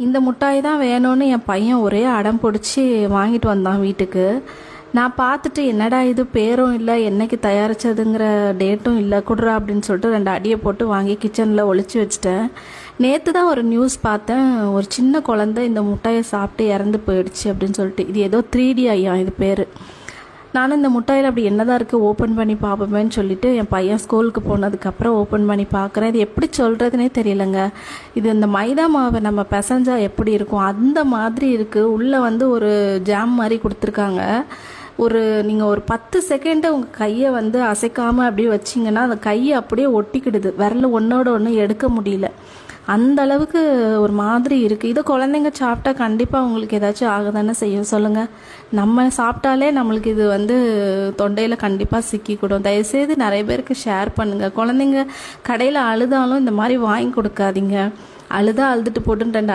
இந்த முட்டாய் தான் வேணும்னு என் பையன் ஒரே அடம் பிடிச்சி வாங்கிட்டு வந்தான் வீட்டுக்கு. நான் பார்த்துட்டு என்னடா இது பேரும் இல்லை, என்னைக்கு தயாரித்ததுங்கிற டேட்டும் இல்லை, குடுறா அப்படின்னு சொல்லிட்டு 2 அடியை போட்டு வாங்கி கிச்சனில் ஒளிச்சு வச்சுட்டேன். நேற்று தான் ஒரு நியூஸ் பார்த்தேன், ஒரு சின்ன குழந்தை இந்த முட்டாயை சாப்பிட்டு இறந்து போயிடுச்சு அப்படின்னு சொல்லிட்டு. இது ஏதோ 3D ஐயா இது பேர். நானும் இந்த முட்டாயில் அப்படி என்னதான் இருக்குது ஓப்பன் பண்ணி பார்ப்போமேன்னு சொல்லிட்டு என் பையன் ஸ்கூலுக்கு போனதுக்கப்புறம் ஓப்பன் பண்ணி பார்க்குறேன். இது எப்படி சொல்கிறதுனே தெரியலங்க. இது இந்த மைதா மாவை நம்ம பிசைஞ்சா எப்படி இருக்கும் அந்த மாதிரி இருக்குது. உள்ளே வந்து ஒரு ஜாம் மாதிரி கொடுத்துருக்காங்க. நீங்கள் ஒரு 10 செகண்டு உங்கள் கையை வந்து அசைக்காமல் அப்படியே வச்சிங்கன்னா அந்த கையை அப்படியே ஒட்டிக்கிடுது, விரல் ஒன்றோட ஒன்று எடுக்க முடியல. அந்த அளவுக்கு ஒரு மாதிரி இருக்குது. இதை குழந்தைங்க சாப்பிட்டா கண்டிப்பாக உங்களுக்கு ஏதாச்சும் ஆகுதானே செய்யும் சொல்லுங்கள். நம்ம சாப்பிட்டாலே நம்மளுக்கு இது வந்து தொண்டையில் கண்டிப்பாக சிக்கிக்கூடும். தயவுசெய்து நிறைய பேருக்கு ஷேர் பண்ணுங்கள். குழந்தைங்க கடையில் அழுதாலும் இந்த மாதிரி வாங்கி கொடுக்காதீங்க. அழுதுட்டு போட்டுன்னு 2